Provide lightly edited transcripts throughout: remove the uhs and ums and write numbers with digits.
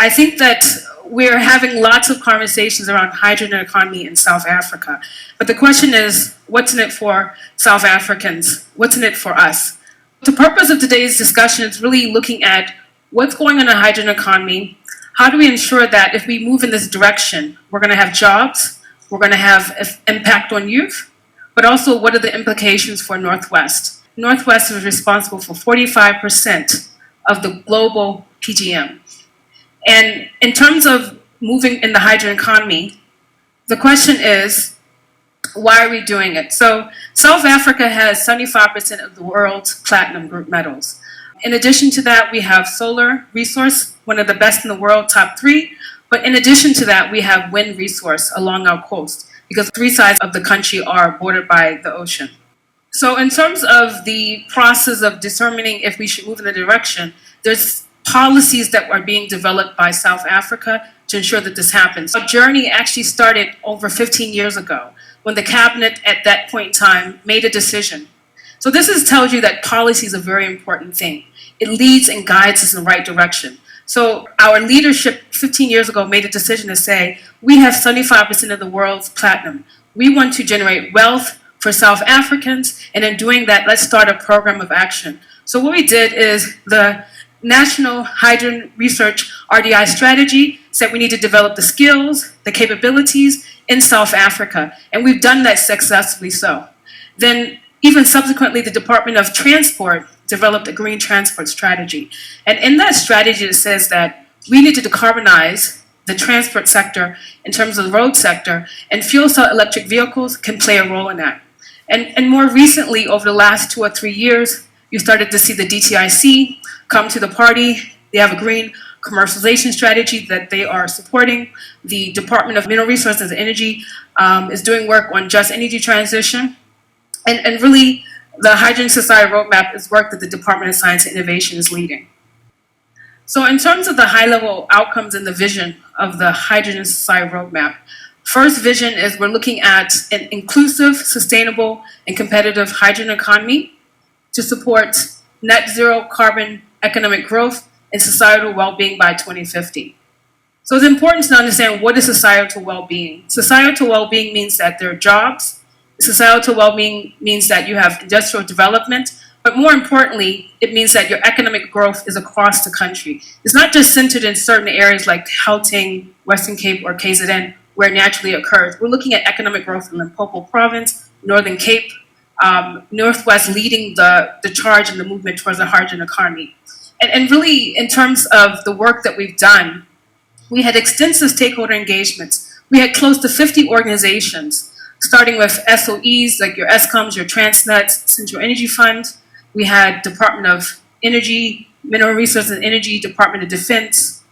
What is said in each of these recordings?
I think that we're having lots of conversations around hydrogen economy in South Africa. But the question is, what's in it for South Africans? What's in it for us? The purpose of today's discussion is really looking at what's going on in the hydrogen economy. How do we ensure that if we move in this direction, we're going to have jobs, we're going to have impact on youth, but also what are the implications for Northwest? Northwest is responsible for 45% of the global PGM. And in terms of moving in the hydrogen economy, the question is, why are we doing it? So South Africa has 75% of the world's platinum group metals. In addition to that, we have solar resource, one of the best in the world, top 3. But in addition to that, we have wind resource along our coast, because 3 sides of the country are bordered by the ocean. So in terms of the process of determining if we should move in the direction, there's policies that are being developed by South Africa to ensure that this happens. Our journey actually started over 15 years ago when the cabinet at that point in time made a decision. So this tells you that policy is a very important thing. It leads and guides us in the right direction. So our leadership 15 years ago made a decision to say, we have 75% of the world's platinum. We want to generate wealth for South Africans, and in doing that, let's start a program of action. So what we did is the National Hydrogen Research RDI strategy said we need to develop the skills, the capabilities in South Africa, and we've done that successfully so. Then even subsequently, the Department of Transport developed a green transport strategy. And in that strategy, it says that we need to decarbonize the transport sector in terms of the road sector, and fuel cell electric vehicles can play a role in that. And more recently, over the last 2 or 3 years, you started to see the DTIC come to the party. They have a green commercialization strategy that they are supporting. The Department of Mineral Resources and Energy is doing work on just energy transition. And really, the Hydrogen Society Roadmap is work that the Department of Science and Innovation is leading. So in terms of the high-level outcomes and the vision of the Hydrogen Society Roadmap, first vision is we're looking at an inclusive, sustainable, and competitive hydrogen economy to support net zero carbon economic growth and societal well-being by 2050. So it's important to understand what is societal well-being. Societal well-being means that there are jobs. Societal well-being means that you have industrial development, but more importantly, it means that your economic growth is across the country. It's not just centered in certain areas like Gauteng, Western Cape, or KZN, where it naturally occurs. We're looking at economic growth in Limpopo Province, Northern Cape, Northwest leading the charge and the movement towards the hydrogen economy. And really, in terms of the work that we've done, we had extensive stakeholder engagements. We had close to 50 organizations, starting with SOEs like your ESCOMs, your Transnets, Central Energy Fund. We had Department of Energy, Mineral Resources and Energy, Department of Defense,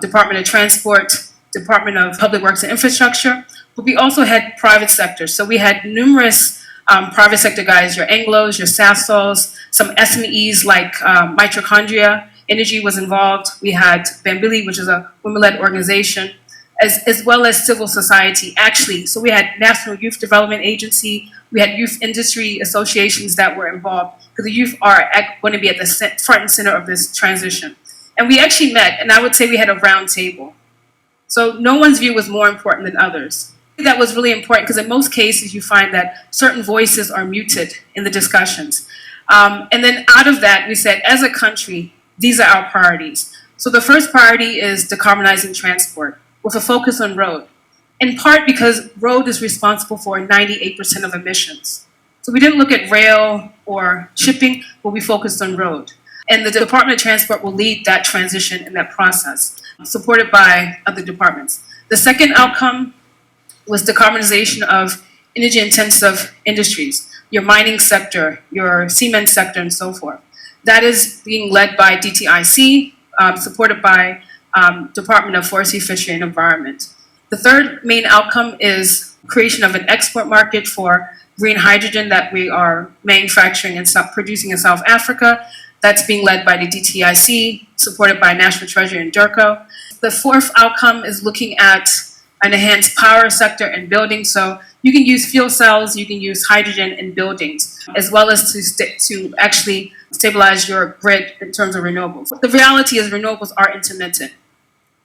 Department of Transport, Department of Public Works and Infrastructure. But we also had private sector. So we had numerous private sector guys, your Anglos, your Sasols, some SMEs like Mitochondria Energy was involved. We had Bambili, which is a women-led organization, as well as civil society, actually. So we had National Youth Development Agency, we had youth industry associations that were involved, because the youth are going to be at the front and center of this transition. And we actually met, and I would say we had a round table. So no one's view was more important than others. That was really important, because in most cases you find that certain voices are muted in the discussions. And then out of that, we said, as a country, these are our priorities. So the first priority is decarbonizing transport, with a focus on road, in part because road is responsible for 98% of emissions. So we didn't look at rail or shipping, but we focused on road. And the Department of Transport will lead that transition in that process, supported by other departments. The second outcome was decarbonization of energy-intensive industries, your mining sector, your cement sector, and so forth. That is being led by DTIC, supported by Department of Forestry, Fishery, and Environment. The third main outcome is creation of an export market for green hydrogen that we are manufacturing and producing in South Africa. That's being led by the DTIC, supported by National Treasury and DERCO. The fourth outcome is looking at an enhanced power sector and buildings. So you can use fuel cells, you can use hydrogen in buildings, as well as to actually stabilize your grid in terms of renewables. The reality is renewables are intermittent.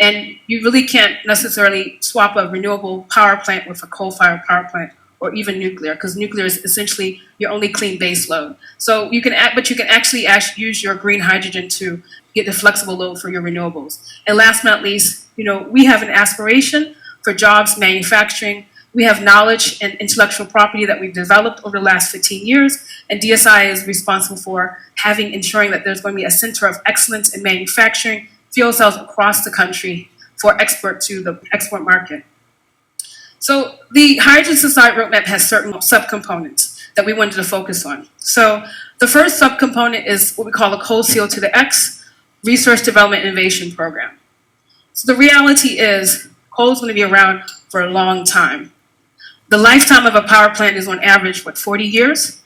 And you really can't necessarily swap a renewable power plant with a coal-fired power plant or even nuclear, because nuclear is essentially your only clean base load. So you can actually use your green hydrogen to get the flexible load for your renewables. And last but not least, we have an aspiration for jobs, manufacturing. We have knowledge and intellectual property that we've developed over the last 15 years, and DSI is responsible for ensuring that there's going to be a center of excellence in manufacturing fuel cells across the country for export to the export market. So the Hydrogen Society Roadmap has certain subcomponents that we wanted to focus on. So the first subcomponent is what we call the Coal CO to the X Research Development Innovation Program. So the reality is coal is going to be around for a long time. The lifetime of a power plant is on average, 40 years?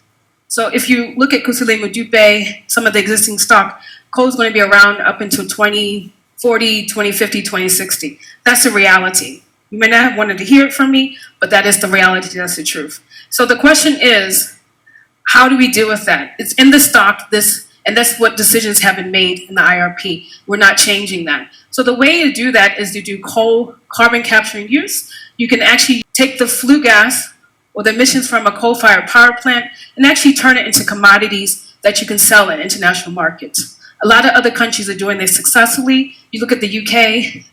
So if you look at Kusile Mudupe, some of the existing stock, coal is going to be around up until 2040, 2050, 2060. That's the reality. You may not have wanted to hear it from me, but that is the reality, that's the truth. So the question is, how do we deal with that? It's in the stock, and that's what decisions have been made in the IRP. We're not changing that. So the way to do that is to do coal carbon capture and use. You can actually take the flue gas or the emissions from a coal-fired power plant and actually turn it into commodities that you can sell in international markets. A lot of other countries are doing this successfully. You look at the UK,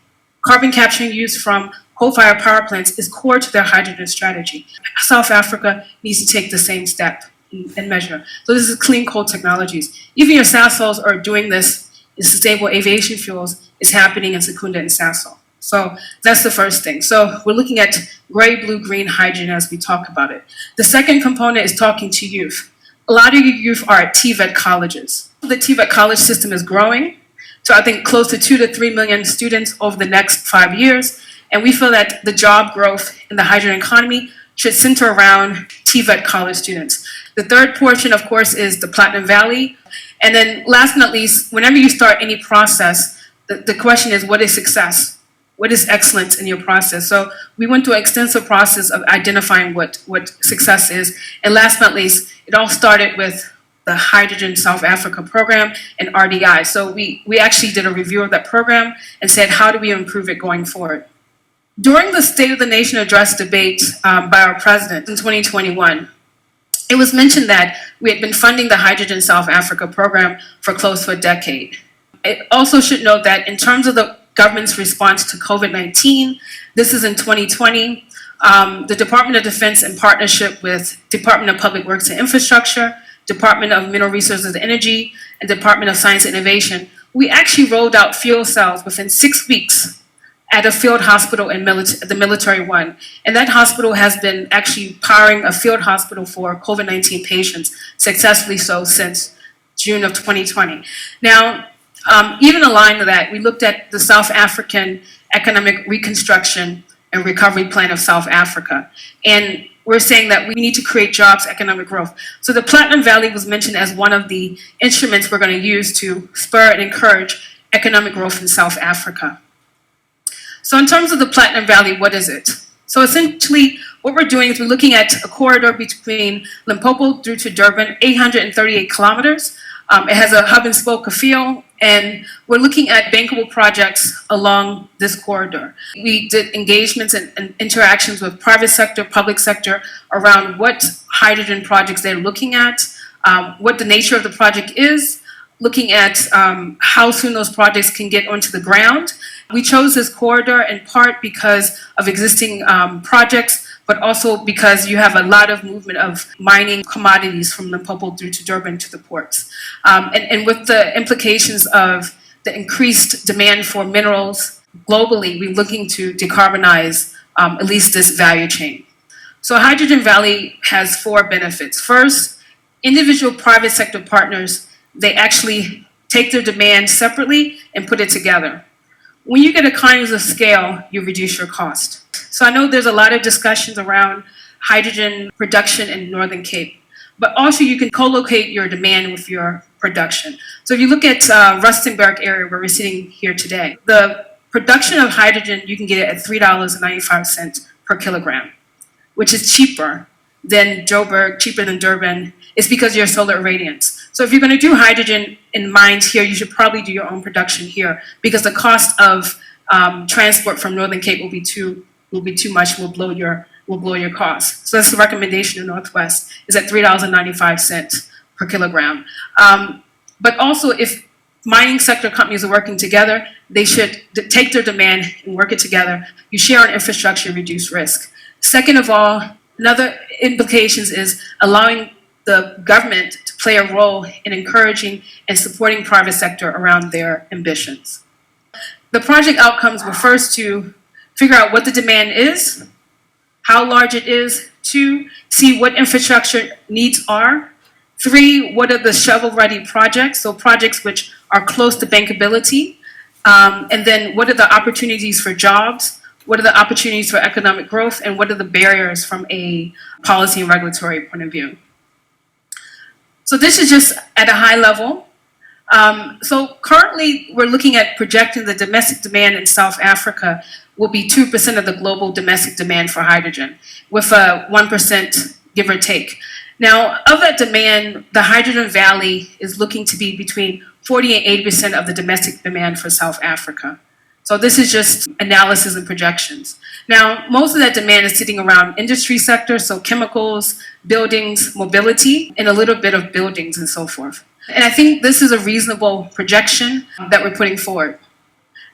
carbon capture and use from coal-fired power plants is core to their hydrogen strategy. South Africa needs to take the same step and measure. So this is clean coal technologies. Even your Sasols are doing this in sustainable aviation fuels is happening in Secunda and Sasol. So that's the first thing. So we're looking at gray, blue, green hydrogen as we talk about it. The second component is talking to youth. A lot of your youth are at TVET colleges. The TVET college system is growing. So I think close to 2 to 3 million students over the next 5 years. And we feel that the job growth in the hydrogen economy should center around TVET college students. The third portion, of course, is the Platinum Valley. And then last but not least, whenever you start any process, the question is, what is success? What is excellence in your process? So we went through an extensive process of identifying what success is. And last but not least, it all started with the Hydrogen South Africa program and RDI. So we actually did a review of that program and said, how do we improve it going forward? During the State of the Nation address debate by our president in 2021, it was mentioned that we had been funding the Hydrogen South Africa program for close to a decade. It also should note that in terms of the government's response to COVID-19, this is in 2020, the Department of Defense in partnership with Department of Public Works and Infrastructure, Department of Mineral Resources and Energy, and Department of Science and Innovation, we actually rolled out fuel cells within 6 weeks at a field hospital in the Military One. And that hospital has been actually powering a field hospital for COVID-19 patients, successfully so since June of 2020. Now, even aligned to that, we looked at the South African Economic Reconstruction and Recovery Plan of South Africa. And we're saying that we need to create jobs, economic growth. So the Platinum Valley was mentioned as one of the instruments we're going to use to spur and encourage economic growth in South Africa. So in terms of the Platinum Valley, what is it? So essentially, what we're doing is we're looking at a corridor between Limpopo through to Durban, 838 kilometers. It has a hub and spoke feel, and we're looking at bankable projects along this corridor. We did engagements and interactions with private sector, public sector around what hydrogen projects they're looking at, what the nature of the project is, looking at how soon those projects can get onto the ground. We chose this corridor in part because of existing projects, but also because you have a lot of movement of mining commodities from Limpopo through to Durban to the ports. And with the implications of the increased demand for minerals globally, we're looking to decarbonize at least this value chain. So Hydrogen Valley has 4 benefits. First, individual private sector partners, they actually take their demand separately and put it together. When you get economies of scale, you reduce your cost. So I know there's a lot of discussions around hydrogen production in Northern Cape, but also you can co-locate your demand with your production. So if you look at Rustenburg area where we're sitting here today, the production of hydrogen, you can get it at $3.95 per kilogram, which is cheaper than Joburg, cheaper than Durban. It's because you're solar irradiance. So if you're going to do hydrogen in mines here, you should probably do your own production here because the cost of transport from Northern Cape will be too much. Will blow your costs. So that's the recommendation in Northwest, is at $3.95 per kilogram. But also, if mining sector companies are working together, they should take their demand and work it together. You share on infrastructure, reduce risk. Second of all, another implications is allowing the government to play a role in encouraging and supporting private sector around their ambitions. The project outcomes were first to figure out what the demand is, how large it is. 2, see what infrastructure needs are. 3, what are the shovel-ready projects, so projects which are close to bankability. And then what are the opportunities for jobs? What are the opportunities for economic growth? And what are the barriers from a policy and regulatory point of view? So this is just at a high level. So currently we're looking at projecting the domestic demand in South Africa will be 2% of the global domestic demand for hydrogen, with a 1% give or take. Now, of that demand, the Hydrogen Valley is looking to be between 40 and 80% of the domestic demand for South Africa. So this is just analysis and projections. Now, most of that demand is sitting around industry sector, so chemicals, buildings, mobility, and a little bit of buildings and so forth. And I think this is a reasonable projection that we're putting forward.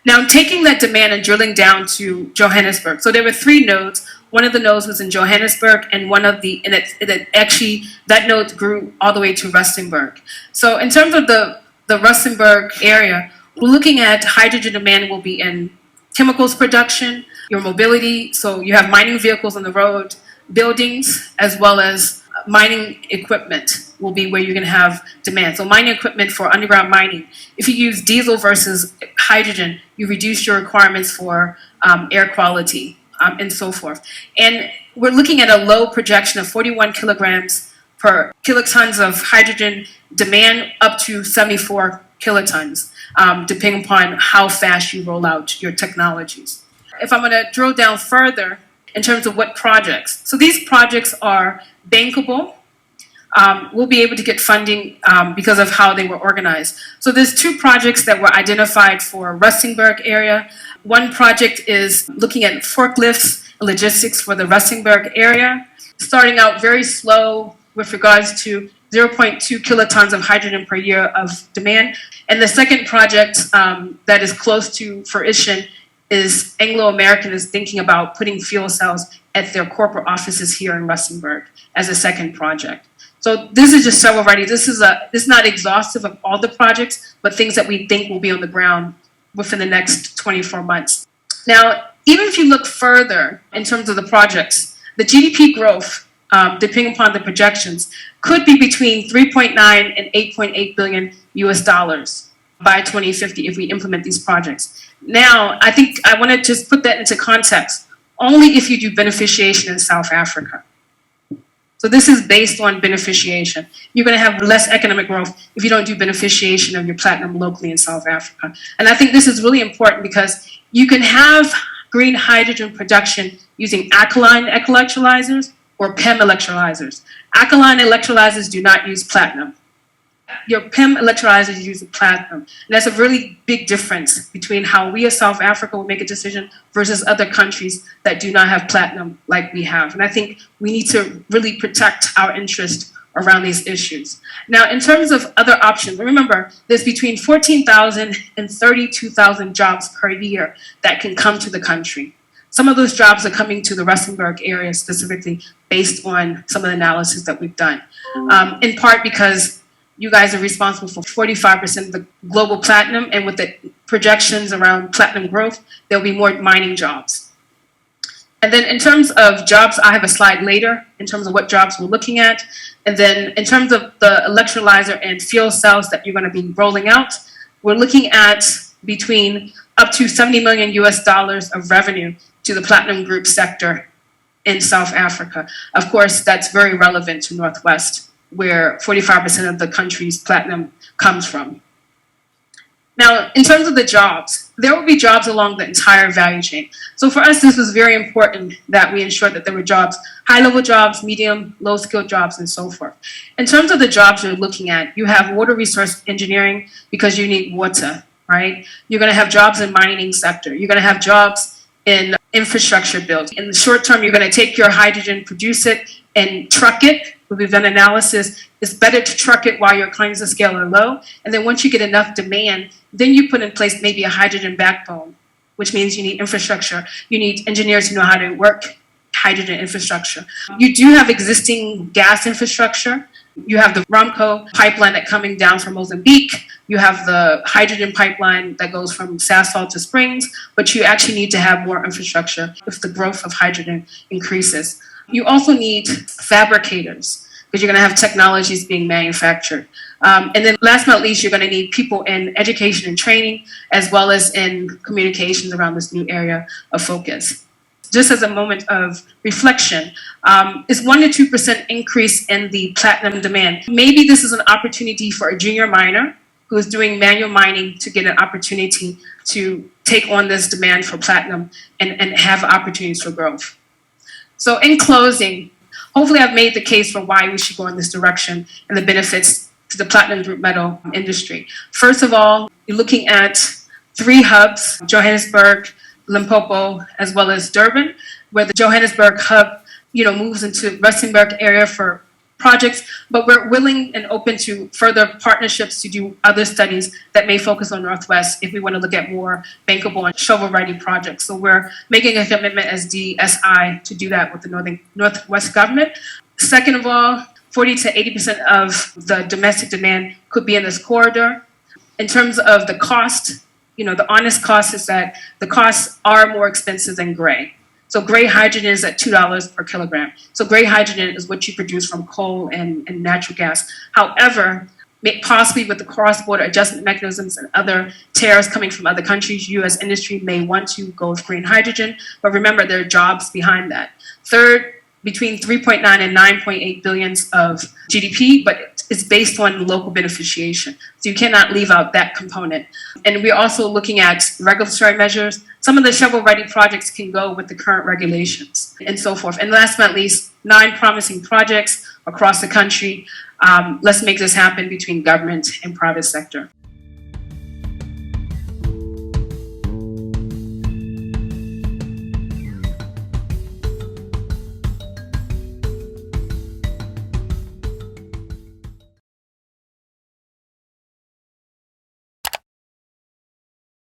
Now, taking that demand and drilling down to Johannesburg. So there were 3 nodes. One of the nodes was in Johannesburg, and that node grew all the way to Rustenburg. So in terms of the Rustenburg area, we're looking at hydrogen demand will be in chemicals production, your mobility, so you have mining vehicles on the road, buildings, as well as mining equipment will be where you're going to have demand. So mining equipment for underground mining. If you use diesel versus hydrogen, you reduce your requirements for air quality and so forth. And we're looking at a low projection of 41 kilograms per kilotons of hydrogen demand, up to 74 kilotons, depending upon how fast you roll out your technologies. If I'm going to drill down further in terms of what projects. So these projects are bankable. We'll be able to get funding because of how they were organized. So there's 2 projects that were identified for Rustenburg area. One project is looking at forklifts and logistics for the Rustenburg area, starting out very slow with regards to 0.2 kilotons of hydrogen per year of demand. And the second project that is close to fruition is Anglo-American is thinking about putting fuel cells at their corporate offices here in Rustenburg as a second project. So this is just several already. This is not exhaustive of all the projects, but things that we think will be on the ground within the next 24 months. Now, even if you look further in terms of the projects, the GDP growth, depending upon the projections, could be between 3.9 and 8.8 billion US dollars by 2050 if we implement these projects. Now, I think I want to just put that into context. Only if you do beneficiation in South Africa. So this is based on beneficiation. You're going to have less economic growth if you don't do beneficiation of your platinum locally in South Africa. And I think this is really important because you can have green hydrogen production using alkaline electrolyzers or PEM electrolyzers. Alkaline electrolyzers do not use platinum. Your PEM electrolyzers use platinum. And that's a really big difference between how we as South Africa will make a decision versus other countries that do not have platinum like we have. And I think we need to really protect our interest around these issues. Now, in terms of other options, remember, there's between 14,000 and 32,000 jobs per year that can come to the country. Some of those jobs are coming to the Rustenburg area specifically based on some of the analysis that we've done, in part because you guys are responsible for 45% of the global platinum, and with the projections around platinum growth, there'll be more mining jobs. And then in terms of jobs, I have a slide later in terms of what jobs we're looking at. And then in terms of the electrolyzer and fuel cells that you're going to be rolling out, we're looking at between up to 70 million US dollars of revenue to the platinum group sector in South Africa. Of course, that's very relevant to Northwest, where 45% of the country's platinum comes from. Now, in terms of the jobs, there will be jobs along the entire value chain. So for us, this was very important that we ensure that there were jobs, high-level jobs, medium, low-skilled jobs, and so forth. In terms of the jobs you're looking at, you have water resource engineering because you need water. right? You're going to have jobs in mining sector. You're going to have jobs in infrastructure build. In the short term, you're going to take your hydrogen, produce it, and truck it. We've done analysis. It's better to truck it while your economies of scale are low. And then once you get enough demand, then you put in place maybe a hydrogen backbone, which means you need infrastructure. You need engineers who know how to work hydrogen infrastructure. You do have existing gas infrastructure. You have the Ramco pipeline that's coming down from Mozambique. You have the hydrogen pipeline that goes from Sasol to Springs, but you actually need to have more infrastructure if the growth of hydrogen increases. You also need fabricators because you're going to have technologies being manufactured. And then last but not least, you're going to need people in education and training, as well as in communications around this new area of focus. Just as a moment of reflection, is 1 to 2% increase in the platinum demand. Maybe this is an opportunity for a junior miner who is doing manual mining to get an opportunity to take on this demand for platinum and have opportunities for growth. So in closing, hopefully I've made the case for why we should go in this direction and the benefits to the platinum group metal industry. First of all, you're looking at 3 hubs, Johannesburg, Limpopo, as well as Durban, where the Johannesburg hub, moves into Rustenburg area for projects, but we're willing and open to further partnerships to do other studies that may focus on Northwest if we want to look at more bankable and shovel-ready projects. So we're making a commitment as DSI to do that with the Northwest government. Second of all, 40 to 80% of the domestic demand could be in this corridor. In terms of the cost, the honest cost is that the costs are more expensive than gray. So gray hydrogen is at $2 per kilogram. So gray hydrogen is what you produce from coal and natural gas. However, possibly with the cross-border adjustment mechanisms and other tariffs coming from other countries, U.S. industry may want to go with green hydrogen, but remember there are jobs behind that. Third, between 3.9 and 9.8 billions of GDP, but it's based on local beneficiation. So you cannot leave out that component. And we're also looking at regulatory measures. Some of the shovel-ready projects can go with the current regulations and so forth. And last but not least, 9 promising projects across the country. Let's make this happen between government and private sector.